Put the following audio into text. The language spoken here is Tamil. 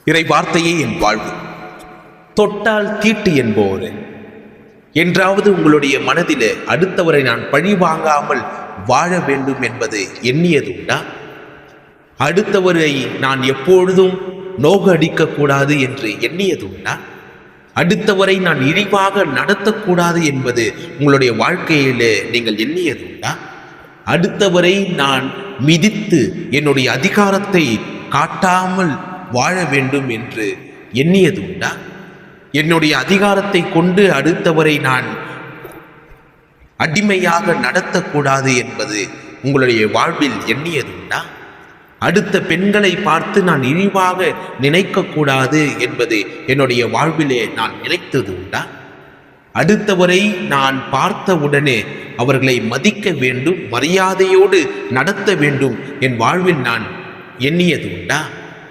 இறை வார்த்தையே என் வாழ்வு. தொட்டால் தீட்டு என்போர் என்றாவது உங்களுடைய மனதிலே அடுத்தவரை நான் பழி வாங்காமல் வாழ வேண்டும் என்பது எண்ணியதுண்டா? அடுத்தவரை நான் எப்பொழுதும் நோக அடிக்கக்கூடாது என்று எண்ணியதுண்டா? அடுத்தவரை நான் இழிவாக நடத்தக்கூடாது என்பது உங்களுடைய வாழ்க்கையிலே நீங்கள் எண்ணியதுண்டா? அடுத்தவரை நான் மிதித்து என்னுடைய அதிகாரத்தை காட்டாமல் வாழ வேண்டும் என்று எண்ணியதுண்டா? என்னுடைய அதிகாரத்தை கொண்டு அடுத்தவரை நான் அடிமையாக நடத்தக்கூடாது என்பது உங்களுடைய வாழ்வில் எண்ணியதுண்டா? அடுத்த பெண்களை பார்த்து நான் இழிவாக நினைக்கக்கூடாது என்பது என்னுடைய வாழ்விலே நான் நினைத்ததுண்டா? அடுத்தவரை நான் பார்த்தவுடனே அவர்களை மதிக்க வேண்டும், மரியாதையோடு நடத்த வேண்டும் என் வாழ்வில் நான் எண்ணியதுண்டா?